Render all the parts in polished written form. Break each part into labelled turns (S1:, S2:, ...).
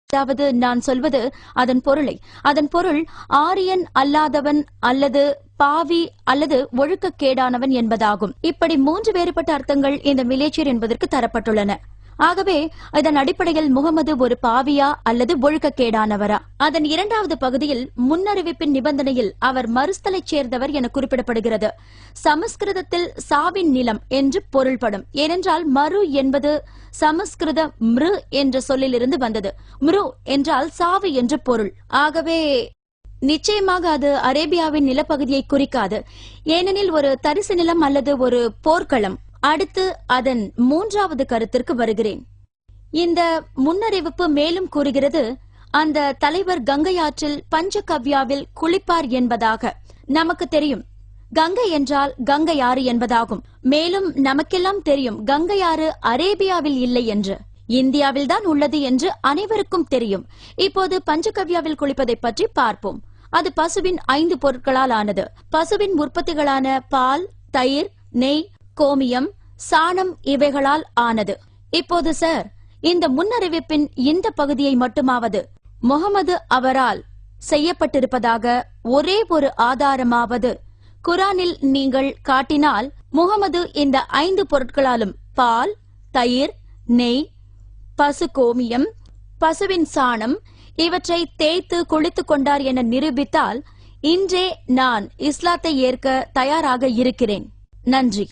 S1: அதாவது நான் சொல்வது அதன் பொருள் ஆரியன் அல்லாதவன் அல்லது பாவி அல்லது ஒழுக்கக்கேடானவன் என்பதாகும். இப்படி 3 வேறுபட்ட அர்த்தங்கள் இந்த மிலேச்சர் என்பதற்கு தரப்பட்டுள்ளன. ஆகவே இதன் அடிப்படையில் முகமது ஒரு பாவியா அல்லது ஒழுக்கக்கேடானவரா? அதன் 2வது பகுதியில் முன்னறிவிப்பின் நிபந்தனையில் அவர் மருஸ்தலைச் சேர்ந்தவர் என குறிப்பிடப்படுகிறது. சமஸ்கிருதத்தில் சாவின் நிலம் என்று பொருள்படும். ஏனென்றால் மரு என்பது சமஸ்கிருத மிரு என்ற சொல்லிலிருந்து வந்தது. மிரு என்றால் சாவு என்று பொருள். ஆகவே நிச்சயமாக அது அரேபியாவின் நிலப்பகுதியை குறிக்காது. ஏனெனில் ஒரு தரிசு நிலம் அல்லது ஒரு போர்க்களம். அடுத்து அதன் 3வது கருத்திற்கு வருகிறேன். இந்த முன்னறிவிப்பு மேலும் கூறுகிறது, அந்த தலைவர் கங்கை ஆற்றில் பஞ்சகவ்யாவில் குளிப்பார் என்பதாக. நமக்கு தெரியும் கங்கை என்றால் கங்கை ஆறு என்பதாகும். மேலும் நமக்கெல்லாம் தெரியும் கங்கை ஆறு அரேபியாவில் இல்லை என்று, இந்தியாவில்தான் உள்ளது என்று அனைவருக்கும் தெரியும். இப்போது பஞ்சகவ்யாவில் குளிப்பதை பற்றி பார்ப்போம். அது பசுவின் 5 பொருட்களால் ஆனது. பசுவின் உற்பத்திகளான பால், தயிர், நெய், கோமியம், சாணம் இவைகளால் ஆனது. இப்போது சார், இந்த முன்னறிவிப்பின் இந்த பகுதியை மட்டுமாவது முகமது அவரால் செய்யப்பட்டிருப்பதாக ஒரே ஒரு ஆதாரமாவது குரானில் நீங்கள் காட்டினால், முகமது இந்த 5 பொருட்களாலும் பால், தயிர், நெய், பசு கோமியம், பசுவின் சாணம் இவற்றை தேய்த்து குளித்துக் கொண்டார் என நிரூபித்தால், இன்றே நான் இஸ்லாத்தை ஏற்க தயாராக இருக்கிறேன். நன்றி.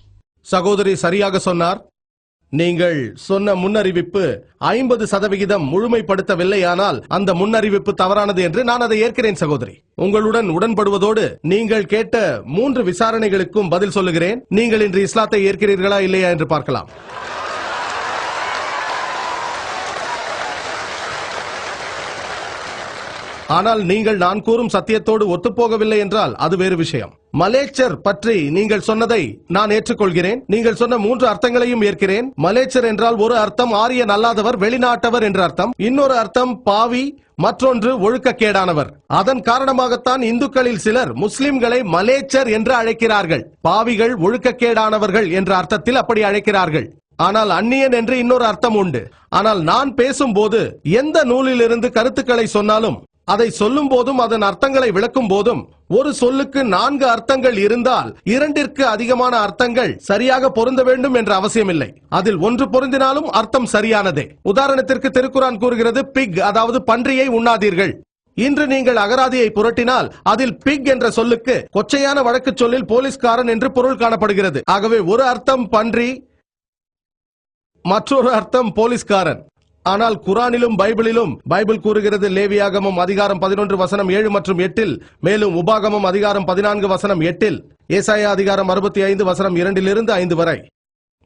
S2: சகோதரி சரியாக சொன்னார். நீங்கள் சொன்ன முன்னறிவிப்பு 50% முழுமைப்படுத்தவில்லையானால் அந்த முன்னறிவிப்பு தவறானது என்று நான் அதை ஏற்கிறேன் சகோதரி. உங்களுடன் உடன்படுவதோடு நீங்கள் கேட்ட 3 விசாரணைகளுக்கும் பதில் சொல்லுகிறேன். நீங்கள் இன்று இஸ்லாத்தை ஏற்கிறீர்களா இல்லையா என்று பார்க்கலாம். ஆனால் நீங்கள் நான் கூறும் சத்தியத்தோடு ஒத்துப்போகவில்லை என்றால் அது வேறு விஷயம். மலேச்சர் பற்றி நீங்கள் சொன்னதை நான் ஏற்றுக்கொள்கிறேன். நீங்கள் சொன்ன 3 அர்த்தங்களையும் ஏற்கிறேன். மலேச்சர் என்றால் ஒரு அர்த்தம் ஆரியன் அல்லாதவர், வெளிநாட்டவர் என்ற அர்த்தம். இன்னொரு அர்த்தம் பாவி, மற்றொன்று ஒழுக்கக்கேடானவர். அதன் காரணமாகத்தான் இந்துக்களில் சிலர் முஸ்லிம்களை மலேச்சர் என்று அழைக்கிறார்கள். பாவிகள், ஒழுக்கக்கேடானவர்கள் என்ற அர்த்தத்தில் அப்படி அழைக்கிறார்கள். ஆனால் அந்நியன் என்று இன்னொரு அர்த்தம் உண்டு. ஆனால் நான் பேசும்போது எந்த நூலிலிருந்து கருத்துக்களை சொன்னாலும், அதை சொல்லும் போதும் அதன் அர்த்தங்களை விளக்கும் போதும், ஒரு சொல்லுக்கு 4 அர்த்தங்கள் இருந்தால் 2ற்கு அதிகமான அர்த்தங்கள் சரியாக பொருந்த வேண்டும் என்ற அவசியமில்லை. அதில் ஒன்று பொருந்தினாலும் அர்த்தம் சரியானதே. உதாரணத்திற்கு திருக்குரான் கூறுகிறது, பிக் அதாவது பன்றியை உண்ணாதீர்கள். இன்று நீங்கள் அகராதியை புரட்டினால் அதில் பிக் என்ற சொல்லுக்கு கொச்சையான வழக்கு சொல்லில் போலீஸ்காரன் என்று பொருள் காணப்படுகிறது. ஆகவே ஒரு அர்த்தம் பன்றி, மற்றொரு அர்த்தம் போலீஸ்காரன். ஆனால் குரானிலும் பைபிளிலும் பைபிள் கூறுகிறது, லேவியாகமம் அதிகாரம் 11 வசனம் 7 மற்றும் 8, மேலும் உபாகமம் அதிகாரம் 14 வசனம் 8, ஏசாயா அதிகாரம் 65 வசனம் 2 - 5 வரை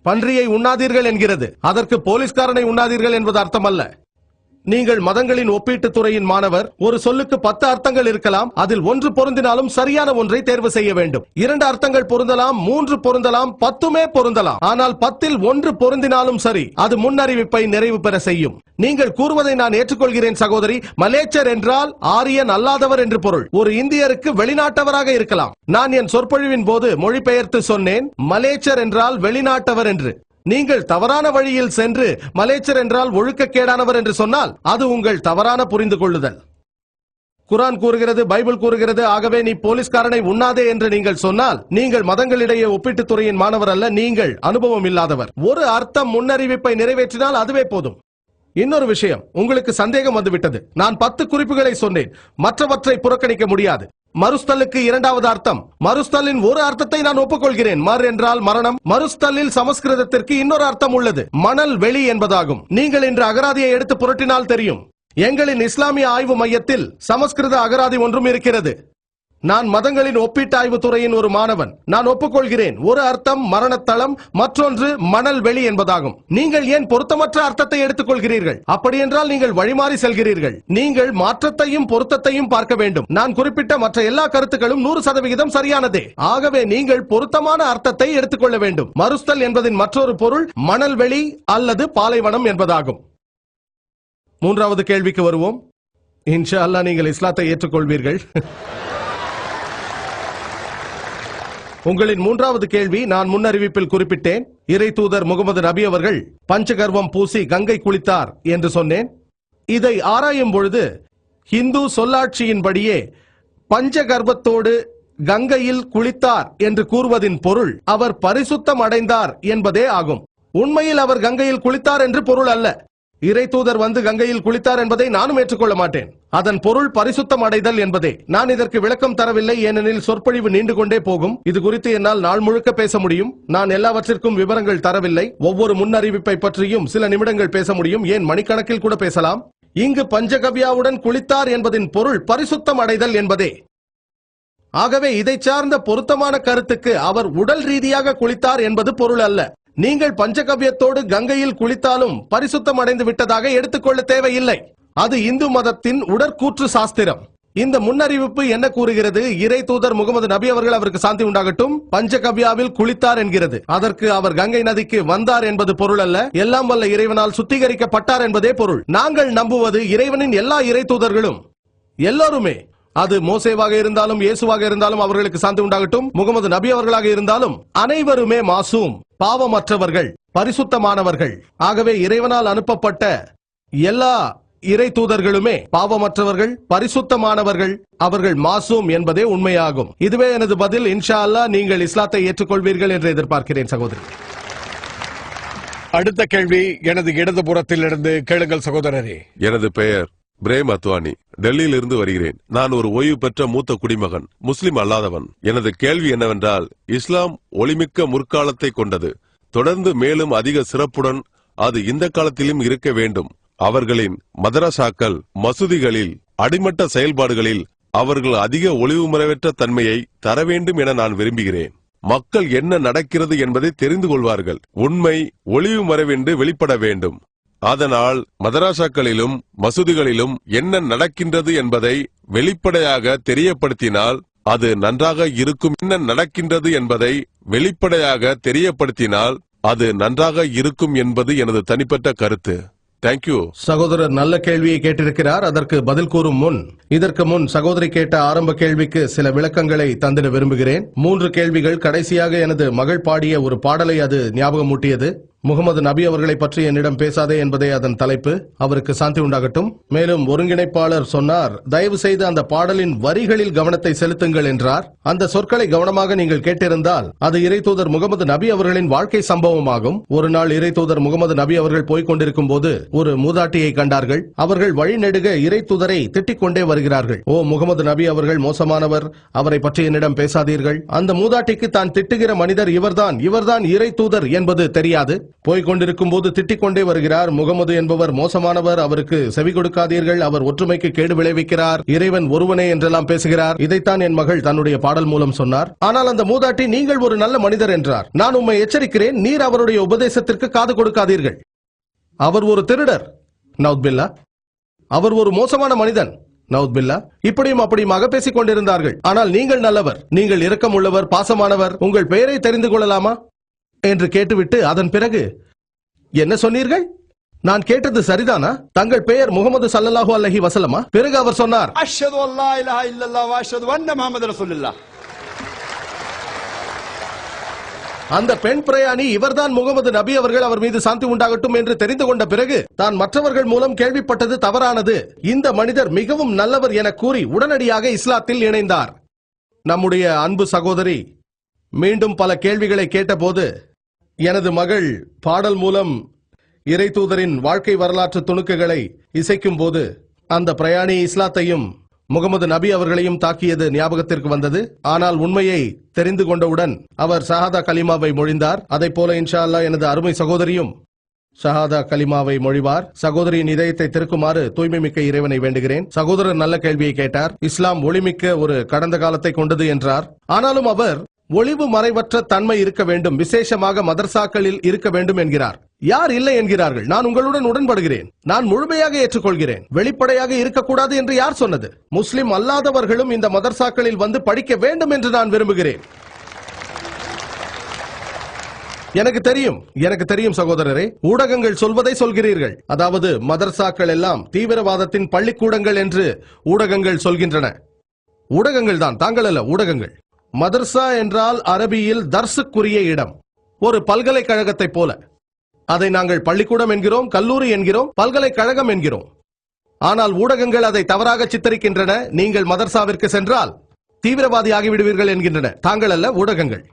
S2: பன்றியை உண்ணாதீர்கள் என்கிறது. அதற்கு போலீஸ்காரனை உண்ணாதீர்கள் என்பது அர்த்தமல்ல. நீங்கள் மதங்களின் ஒப்பீட்டு துறையின் மாணவர். ஒரு சொல்லுக்கு 10 அர்த்தங்கள் இருக்கலாம். அதில் ஒன்று பொருந்தினாலும் சரியான ஒன்றை தேர்வு செய்ய வேண்டும். 2 அர்த்தங்கள் பொருந்தலாம், 3 பொருந்தலாம், 10மே பொருந்தலாம். ஆனால் 10ல் 1 பொருந்தினாலும் சரி, அது முன்னறிவிப்பை நிறைவு பெற செய்யும். நீங்கள் கூறுவதை நான் ஏற்றுக்கொள்கிறேன் சகோதரி. மலேச்சர் என்றால் ஆரியன் அல்லாதவர் என்று பொருள். ஒரு இந்தியருக்கு வெளிநாட்டவராக இருக்கலாம். நான் என் சொற்பொழிவின் போது மொழிபெயர்த்து சொன்னேன், மலேச்சர் என்றால் வெளிநாட்டவர் என்று. நீங்கள் தவறான வழியில் சென்று மலேச்சர் என்றால் ஒழுக்கக்கேடானவர் என்று சொன்னால் அது உங்கள் தவறான புரிந்து கொள்ளுதல். குரான் கூறுகிறது, பைபிள் கூறுகிறது. ஆகவே நீ போலீஸ்காரனை உண்ணாதே என்று நீங்கள் சொன்னால் நீங்கள் மதங்களிடையே ஒப்பீட்டு துறையின் மாணவர் அல்ல, நீங்கள் அனுபவம் இல்லாதவர். ஒரு அர்த்தம் முன்னறிவிப்பை நிறைவேற்றினால் அதுவே போதும். இன்னொரு விஷயம், உங்களுக்கு சந்தேகம் வந்துவிட்டது. நான் 10 குறிப்புகளை சொன்னேன், மற்றவற்றை புறக்கணிக்க முடியாது. மருஸ்தலுக்கு 2வது அர்த்தம். மருஸ்தலின் ஒரு அர்த்தத்தை நான் ஒப்புக்கொள்கிறேன். மர் என்றால் மரணம். மருஸ்தலில் சமஸ்கிருதத்திற்கு இன்னொரு அர்த்தம் உள்ளது, மணல் வெளி என்பதாகும். நீங்கள் இன்று அகராதியை எடுத்து புரட்டினால் தெரியும். எங்களின் இஸ்லாமிய ஆய்வு மையத்தில் சமஸ்கிருத அகராதி ஒன்றும் இருக்கிறது. நான் மதங்களின் ஒப்பீட்டாய்வு துறையின் ஒரு மாணவன். நான் ஒப்புக்கொள்கிறேன், ஒரு அர்த்தம் மரணத்தளம், மற்றொன்று மணல் வெளி என்பதாகும். நீங்கள் ஏன் பொருத்தமற்ற அர்த்தத்தை எடுத்துக்கொள்கிறீர்கள்? அப்படியென்றால் நீங்கள் வழிமாறி செல்கிறீர்கள். நீங்கள் மாற்றத்தையும் பொருத்தத்தையும் பார்க்க வேண்டும். நான் குறிப்பிட்ட மற்ற எல்லா கருத்துக்களும் 100% சரியானதே. ஆகவே நீங்கள் பொருத்தமான அர்த்தத்தை எடுத்துக்கொள்ள வேண்டும். மருஸ்தல் என்பதின் மற்றொரு பொருள் மணல் வெளி அல்லது பாலைவனம் என்பதாகும். 3வது கேள்விக்கு வருவோம். இன்ஷா அல்லாஹ் நீங்கள் இஸ்லாத்தை ஏற்றுக்கொள்வீர்கள். உங்களின் 3வது கேள்வி நான் முன்னறிவிப்பில் குறிப்பிட்டேன். இறை தூதர் முகமது நபி அவர்கள் பஞ்சகர்வம் பூசி கங்கை குளித்தார் என்று சொன்னேன். இதை ஆராயும் பொழுது இந்து சொல்லாட்சியின்படியே பஞ்சகர்ப்பத்தோடு கங்கையில் குளித்தார் என்று கூறுவதின் பொருள் அவர் பரிசுத்தம் அடைந்தார் என்பதே ஆகும். உண்மையில் அவர் கங்கையில் குளித்தார் என்று பொருள் அல்ல. இறை தூதர் வந்து கங்கையில் குளித்தார் என்பதை நானும் ஏற்றுக்கொள்ள மாட்டேன். அதன் பொருள் பரிசுத்தம் அடைதல் என்பதே. நான் இதற்கு விளக்கம் தரவில்லை, ஏனெனில் சொற்பொழிவு நீண்டு கொண்டே போகும். இது குறித்து என்னால் நாள் முழுக்க பேச முடியும். நான் எல்லாவற்றிற்கும் விவரங்கள் தரவில்லை. ஒவ்வொரு முன்னறிவிப்பை பற்றியும் சில நிமிடங்கள் பேச முடியும், ஏன் மணிக்கணக்கில் கூட பேசலாம். இங்கு பஞ்சகவ்யாவுடன் குளித்தார் என்பதின் பொருள் பரிசுத்தம் அடைதல் என்பதே. ஆகவே இதை சார்ந்த பொருத்தமான கருத்துக்கு அவர் உடல் ரீதியாக குளித்தார் என்பது பொருள் அல்ல. நீங்கள் பஞ்சகவ்யத்தோடு கங்கையில் குளித்தாலும் பரிசுத்தம் அடைந்து விட்டதாக எடுத்துக்கொள்ள தேவையில்லை. அது இந்து மதத்தின் உடற்கூற்று சாஸ்திரம். இந்த முன்னறிவிப்பு என்ன கூறுகிறது? இறை தூதர் முகமது நபி அவர்கள், அவருக்கு சாந்தி உண்டாகட்டும், பஞ்சகவ்யாவில் குளித்தார் என்கிறது. அதற்கு அவர் கங்கை நதிக்கு வந்தார் என்பது பொருள் அல்ல. எல்லாம் வல்ல இறைவனால் சுத்திகரிக்கப்பட்டார் என்பதே பொருள். நாங்கள் நம்புவது இறைவனின் எல்லா இறை தூதர்களும், எல்லோருமே, அது மோசேவாக இருந்தாலும் இயேசுவாக இருந்தாலும் அவர்களுக்கு சாந்தி உண்டாகட்டும், முகமது நபி அவர்களாக இருந்தாலும் அனைவருமே மாசூம், பாவமற்றவர்கள், பரிசுத்தமானவர்கள். ஆகவே இறைவனால் அனுப்பப்பட்ட எல்லா இறை தூதர்களுமே பாவமற்றவர்கள், பரிசுத்தமானவர்கள், அவர்கள் மாசூம் என்பதே உண்மையாகும். இதுவே எனது பதில். இன்ஷா அல்லாஹ் நீங்கள் இஸ்லாத்தை ஏற்றுக்கொள்வீர்கள் என்று எதிர்பார்க்கிறேன் சகோதரி.
S3: அடுத்த கேள்வி எனது இடதுபுறத்திலிருந்து கேளுங்கள் சகோதரரே.
S4: எனது பெயர் பிரேம் அத்வானி, டெல்லியில் இருந்து வருகிறேன். நான் ஒரு ஓய்வு பெற்ற மூத்த குடிமகன், முஸ்லிம் அல்லாதவன். எனது கேள்வி என்னவென்றால், இஸ்லாம் ஒளிமிக்க முற்காலத்தை கொண்டது. தொடர்ந்து மேலும் அதிக சிறப்புடன் அது இந்த காலத்திலும் இருக்க வேண்டும். அவர்களின் மதரசாக்கள், மசூதிகளில், அடிமட்ட செயல்பாடுகளில் அவர்கள் அதிக ஒளிவுமறைவற்ற தன்மையை தர வேண்டும் என நான் விரும்புகிறேன். மக்கள் என்ன நடக்கிறது என்பதை தெரிந்து கொள்வார்கள். உண்மை ஒளிவு மறைவென்று வெளிப்பட வேண்டும். அதனால் மதராசாக்களிலும் மசூதிகளிலும் என்ன நடக்கின்றது என்பதை வெளிப்படையாக தெரியப்படுத்தினால் அது நன்றாக இருக்கும். என்ன நடக்கின்றது என்பதை வெளிப்படையாக தெரியப்படுத்தினால் அது நன்றாக இருக்கும் என்பது எனது தனிப்பட்ட கருத்து. தேங்க்யூ.
S2: சகோதரர் நல்ல கேள்வியை கேட்டிருக்கிறார். அதற்கு பதில் கூறும் முன், இதற்கு முன் சகோதரி கேட்ட ஆரம்ப கேள்விக்கு சில விளக்கங்களை தந்திட விரும்புகிறேன். 3 கேள்விகள். கடைசியாக எனது மகள் பாடிய ஒரு பாடலை அது ஞாபகமூட்டியது. முகமது நபி அவர்களை பற்றி என்னிடம் பேசாதே என்பதே அதன் தலைப்பு. அவருக்கு சாந்தி உண்டாகட்டும். மேலும் ஒருங்கிணைப்பாளர் சொன்னார், தயவு செய்து அந்த பாடலின் வரிகளில் கவனத்தை செலுத்துங்கள் என்றார். அந்த சொற்களை கவனமாக நீங்கள் கேட்டிருந்தால் அது இறை தூதர் முகமது நபி அவர்களின் வாழ்க்கை சம்பவமாகும். ஒரு நாள் இறை தூதர் முகமது நபி அவர்கள் போய்க் கொண்டிருக்கும் போது ஒரு மூதாட்டியை கண்டார்கள். அவர்கள் வழிநெடுக இறை தூதரை திட்டிக் கொண்டே வருகிறார்கள். ஓ முகமது நபி அவர்கள் மோசமானவர், அவரை பற்றி என்னிடம் பேசாதீர்கள். அந்த மூதாட்டிக்கு தான் திட்டுகிற மனிதர் இவர்தான் இறை தூதர் என்பது தெரியாது. போய்கொண்டிருக்கும் போது திட்டிக் கொண்டே வருகிறார். முகமது என்பவர் மோசமானவர், அவருக்கு செவி கொடுக்காதீர்கள், அவர் ஒற்றுமைக்கு கேடு விளைவிக்கிறார், இறைவன் ஒருவனே என்றெல்லாம் பேசுகிறார். இதைத்தான் என் மகள் தன்னுடைய பாடல் மூலம் சொன்னார். ஆனால் அந்த மூதாட்டி, நீங்கள் ஒரு நல்ல மனிதர் என்றார். நான் உம்மை எச்சரிக்கிறேன், நீர் அவருடைய உபதேசத்திற்கு காது கொடுக்காதீர்கள். அவர் ஒரு திருடர், நவுத்பில்லா. அவர் ஒரு மோசமான மனிதன், நவுத்பில்லா. இப்படியும் அப்படியுமாக பேசிக் கொண்டிருந்தார்கள். ஆனால் நீங்கள் நல்லவர், நீங்கள் இரக்கம் உள்ளவர், பாசமானவர், உங்கள் பெயரை தெரிந்து கொள்ளலாமா என்று கேட்டுவிட்டு அதன் பிறகு என்ன சொன்னீர்கள்? நான் கேட்டது சரிதானா? தங்கள் பெயர் முகமது ஸல்லல்லாஹு அலைஹி வஸல்லமா? பிறகு அவர் சொன்னார்,
S5: அஷ்ஹது அல்லா இலாஹா இல்லல்லாஹ் வ அஷ்ஹது அன்ன முஹம்மது ரசூலுல்லாஹ்.
S2: அந்த பெண் பிரயாணி இவர்தான் முகமது நபி அவர்கள், அவர் மீது சாந்தி உண்டாகட்டும் என்று தெரிந்து கொண்ட பிறகு தான் மற்றவர்கள் மூலம் கேள்விப்பட்டது தவறானது, இந்த மனிதர் மிகவும் நல்லவர் என கூறி உடனடியாக இஸ்லாத்தில் இணைந்தார். நம்முடைய அன்பு சகோதரி மீண்டும் பல கேள்விகளை கேட்டபோது எனது மகள் பாடல் மூலம் இறை தூதரின் வாழ்க்கை வரலாற்று துணுக்குகளை இசைக்கும் போது அந்த பிரயாணி இஸ்லாத்தையும் முகமது நபி அவர்களையும் தாக்கியது ஞாபகத்திற்கு வந்தது. ஆனால் உண்மையை தெரிந்து கொண்டவுடன் அவர் ஷஹாதா கலிமாவை மொழிந்தார். அதை போல இன்ஷா அல்லாஹ் எனது அருமை சகோதரியும் ஷஹாதா கலிமாவை மொழிவார். சகோதரியின் இதயத்தை திருக்குமாறு தூய்மை மிக்க இறைவனை வேண்டுகிறேன். சகோதரர் நல்ல கேள்வியை கேட்டார். இஸ்லாம் ஒளிமிக்க ஒரு கடந்த காலத்தை கொண்டது என்றார். ஆனாலும் அவர் ஒளிவு மறைவற்ற தன்மை இருக்க வேண்டும், விசேஷமாக மதர்சாக்களில் இருக்க வேண்டும் என்கிறார். யார் இல்லை என்கிறார்கள்? நான் உங்களுடன் உடன்படுகிறேன், நான் முழுமையாக ஏற்றுக்கொள்கிறேன். வெளிப்படையாக இருக்கக்கூடாது என்று யார் சொன்னது? முஸ்லிம் அல்லாதவர்களும் இந்த மதர்சாக்களில் வந்து படிக்க வேண்டும் என்று நான் விரும்புகிறேன். எனக்கு தெரியும் சகோதரரே, ஊடகங்கள் சொல்வதை சொல்கிறீர்கள். அதாவது மதர்சாக்கள் எல்லாம் தீவிரவாதத்தின் பள்ளிக்கூடங்கள் என்று ஊடகங்கள் சொல்கின்றன. ஊடகங்கள் தான், தாங்கள் அல்ல, ஊடகங்கள். மதர்சா என்றால் அரபியில் தர்சுக்குரிய இடம், ஒரு பல்கலைக்கழகத்தை போல. அதை நாங்கள் பள்ளிக்கூடம் என்கிறோம், கல்லூரி என்கிறோம், பல்கலைக்கழகம் என்கிறோம். ஆனால் ஊடகங்கள் அதை தவறாக சித்தரிக்கின்றன. நீங்கள் மதர்சாவிற்கு சென்றால் தீவிரவாதி ஆகிவிடுவீர்கள் என்கின்றன. தாங்கள் அல்ல, ஊடகங்கள்.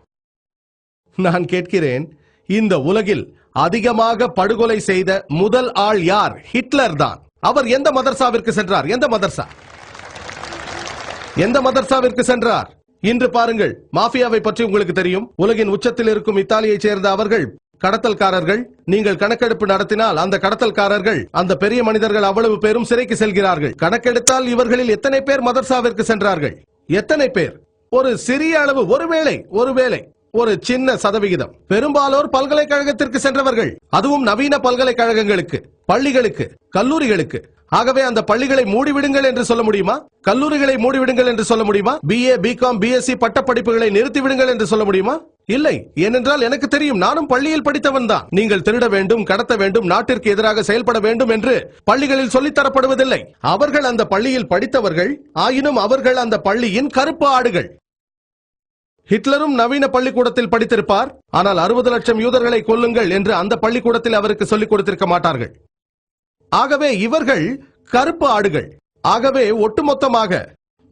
S2: நான் கேட்கிறேன், இந்த உலகில் அதிகமாக படுகொலை செய்த முதல் ஆள் யார்? ஹிட்லர் தான். அவர் எந்த மதர்சாவிற்கு சென்றார்? எந்த மதர்சாவிற்கு சென்றார்? இன்று பாருங்கள், மாஃபியாவை பற்றி உங்களுக்கு தெரியும். உலகின் உச்சத்தில் இருக்கும் இத்தாலியைச் சேர்ந்த அவர்கள் கடத்தல்காரர்கள். நீங்கள் கணக்கெடுப்பு நடத்தினால் அந்த கடத்தல்காரர்கள், அந்த பெரிய மனிதர்கள் அவ்வளவு பேரும் சிறைக்கு செல்கிறார்கள். கணக்கெடுத்தால் இவர்களில் எத்தனை பேர் மதர்சாவிற்கு சென்றார்கள்? எத்தனை பேர்? ஒரு சிறிய அளவு, ஒருவேளை ஒரு சின்ன சதவிகிதம். பெரும்பாலோர் பல்கலைக்கழகத்திற்கு சென்றவர்கள், அதுவும் நவீன பல்கலைக்கழகங்களுக்கு, பள்ளிகளுக்கு, கல்லூரிகளுக்கு. ஆகவே அந்த பள்ளிகளை மூடிவிடுங்கள் என்று சொல்ல முடியுமா? கல்லூரிகளை மூடிவிடுங்கள் என்று சொல்ல முடியுமா? BA, BCom, BSc பட்டப்படிப்புகளை நிறுத்திவிடுங்கள் என்று சொல்ல முடியுமா? இல்லை. ஏனென்றால் எனக்கு தெரியும், நானும் பள்ளியில் படித்தவன் தான். நீங்கள் திருட வேண்டும், கடத்த வேண்டும், நாட்டிற்கு எதிராக செயல்பட வேண்டும் என்று பள்ளிகளில் சொல்லித்தரப்படுவதில்லை. அவர்கள் அந்த பள்ளியில் படித்தவர்கள், ஆயினும் அவர்கள் அந்த பள்ளியின் கருப்பு ஆடுகள். ஹிட்லரும் நவீன பள்ளிக்கூடத்தில் படித்திருப்பார், ஆனால் 60 லட்சம் யூதர்களை கொல்லுங்கள் என்று அந்த பள்ளிக்கூடத்தில் அவருக்கு சொல்லிக் கொடுத்திருக்க மாட்டார்கள். ஆகவே இவர்கள் கருப்பு ஆடுகள். ஆகவே ஒட்டுமொத்தமாக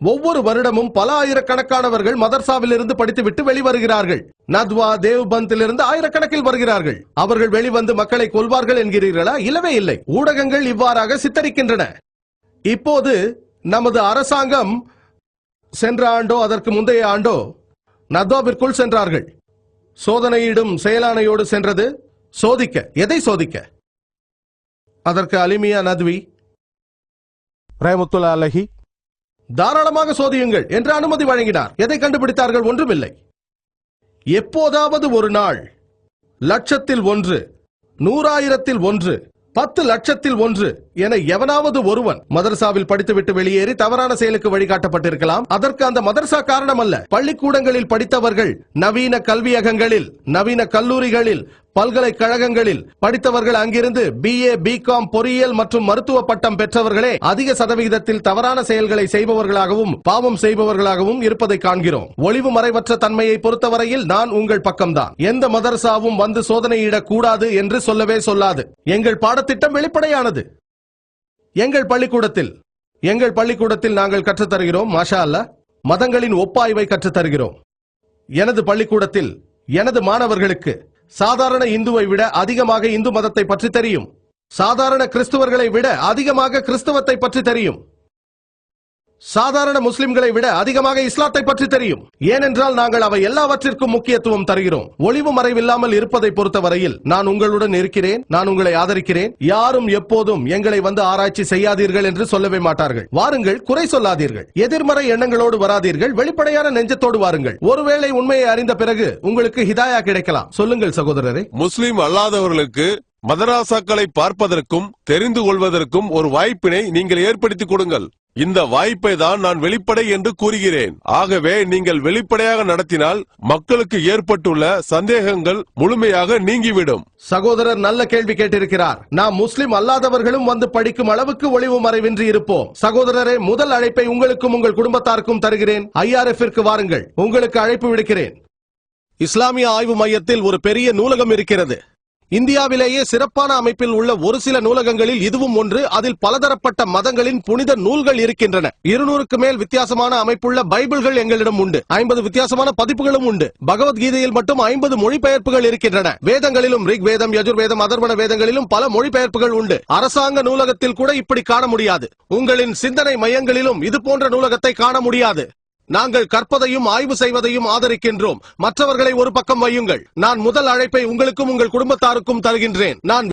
S2: ஒவ்வொரு வருடமும் பல ஆயிரக்கணக்கானவர்கள் மதர்சாவில் இருந்து படித்துவிட்டு வெளிவருகிறார்கள். நத்வா, தேவ்பந்திலிருந்து ஆயிரக்கணக்கில் வருகிறார்கள். அவர்கள் வெளிவந்து மக்களை கொல்வார்கள் என்கிறீர்களா? இல்லவே இல்லை. ஊடகங்கள் இவ்வாறாக சித்தரிக்கின்றன. இப்போது நமது அரசாங்கம் சென்ற ஆண்டோ அதற்கு முந்தைய ஆண்டோ நத்வாவிற்குள் சென்றார்கள். சோதனையிடும் செயலாணையோடு சென்றது. சோதிக்க. எதை சோதிக்க? அதற்கு அலிமியா நத்வி ரஹ்மத்துல்லாஹி அலைஹி தாராளமாக சோதியுங்கள் என்று அனுமதி வழங்கினார். எதை கண்டுபிடித்தார்கள்? ஒன்றுமில்லை. எப்போதாவது ஒரு நாள் 1,00,000 100,000 10 லட்சத்தில் 1 என எவனாவது ஒருவன் மதரசாவில் படித்துவிட்டு வெளியேறி தவறான செயலுக்கு வழிகாட்டப்பட்டிருக்கலாம். அதற்கு அந்த மதரசா காரணம் அல்ல. பள்ளிக்கூடங்களில் படித்தவர்கள், நவீன கல்வியகங்களில், நவீன கல்லூரிகளில், பல்கலைக்கழகங்களில் படித்தவர்கள், அங்கிருந்து BA, BCom, பொறியியல் மற்றும் மருத்துவ பட்டம் பெற்றவர்களே அதிக சதவிகிதத்தில் தவறான செயல்களை செய்பவர்களாகவும் பாவம் செய்பவர்களாகவும் இருப்பதை காண்கிறோம். ஒளிவு மறைவற்ற தன்மையை பொறுத்தவரையில் நான் உங்கள் பக்கம்தான். எந்த மதரசாவும் வந்து சோதனையிடக் கூடாது என்று சொல்லவே சொல்லாது. எங்கள் பாடத்திட்டம் வெளிப்படையானது. எங்கள் பள்ளிக்கூடத்தில் நாங்கள் கற்றுத்தருகிறோம், மாஷா அல்லாஹ், மதங்களின் ஒப்பாய்வை கற்றுத்தருகிறோம். எனது பள்ளிக்கூடத்தில் எனது மாணவர்களுக்கு சாதாரண இந்துவை விட அதிகமாக இந்து மதத்தை பற்றி தெரியும். சாதாரண கிறிஸ்துவர்களை விட அதிகமாக கிறிஸ்தவத்தை பற்றி தெரியும். சாதாரண முஸ்லிம்களை விட அதிகமாக இஸ்லாத்தை பற்றி தெரியும். ஏனென்றால் நாங்கள் அவை எல்லாவற்றிற்கும் முக்கியத்துவம் தருகிறோம். ஒளிவு மறைவில்லாமல் இருப்பதை பொறுத்தவரையில் நான் உங்களுடன் இருக்கிறேன், நான் உங்களை ஆதரிக்கிறேன். யாரும் எப்போதும் எங்களை வந்து ஆராய்ச்சி செய்யாதீர்கள் என்று சொல்லவே மாட்டார்கள். வாருங்கள், குறை சொல்லாதீர்கள். எதிர்மறை எண்ணங்களோடு வராதீர்கள், வெளிப்படையான நெஞ்சத்தோடு வாருங்கள். ஒருவேளை உண்மையை அறிந்த பிறகு உங்களுக்கு ஹிதாயா கிடைக்கலாம். சொல்லுங்கள் சகோதரரே.
S4: முஸ்லிம் அல்லாதவர்களுக்கு மதராசாக்களை பார்ப்பதற்கும் தெரிந்து கொள்வதற்கும் ஒரு வாய்ப்பினை நீங்கள் ஏற்படுத்திக் கொடுங்கள். இந்த வாய்ப்பை தான் நான் வெளிப்படை என்று கூறுகிறேன். ஆகவே நீங்கள் வெளிப்படையாக நடத்தினால் மக்களுக்கு ஏற்பட்டுள்ள சந்தேகங்கள் முழுமையாக நீங்கிவிடும்.
S2: சகோதரர் நல்ல கேள்வி கேட்டிருக்கிறார். நாம் முஸ்லிம் அல்லாதவர்களும் வந்து படிக்கும் அளவுக்கு ஒளிவு மறைவின்றி இருப்போம். சகோதரரே, முதல் அழைப்பை உங்களுக்கும் உங்கள் குடும்பத்தாருக்கும் தருகிறேன். IRF-ற்கு வாருங்கள். உங்களுக்கு அழைப்பு விடுக்கிறேன். இஸ்லாமிய ஆய்வு மையத்தில் ஒரு பெரிய நூலகம் இருக்கிறது. இந்தியாவிலேயே சிறப்பான அமைப்பில் உள்ள ஒரு சில நூலகங்களில் இதுவும் ஒன்று. அதில் பலதரப்பட்ட மதங்களின் புனித நூல்கள் இருக்கின்றன. 200க்கு மேல் வித்தியாசமான அமைப்புள்ள பைபிள்கள் எங்களிடம் உண்டு. 50 வித்தியாசமான பதிப்புகளும் உண்டு. பகவத்கீதையில் மட்டும் 50 மொழிபெயர்ப்புகள் இருக்கின்றன. வேதங்களிலும் ரிக் வேதம், யஜுர்வேதம், அதர்வண வேதங்களிலும் பல மொழிபெயர்ப்புகள் உண்டு. அரசாங்க நூலகத்தில் கூட இப்படி காண முடியாது. உங்களின் சிந்தனை மையங்களிலும் இது போன்ற நூலகத்தை காண முடியாது. நாங்கள் கற்பதையும் ஆய்வு செய்வதையும் ஆதரிக்கின்றோம். மற்றவர்களை ஒரு பக்கம் வையுங்கள். நான் முதல் அழைப்பை உங்களுக்கும் உங்கள் குடும்பத்தாருக்கும் தருகின்றேன். நான்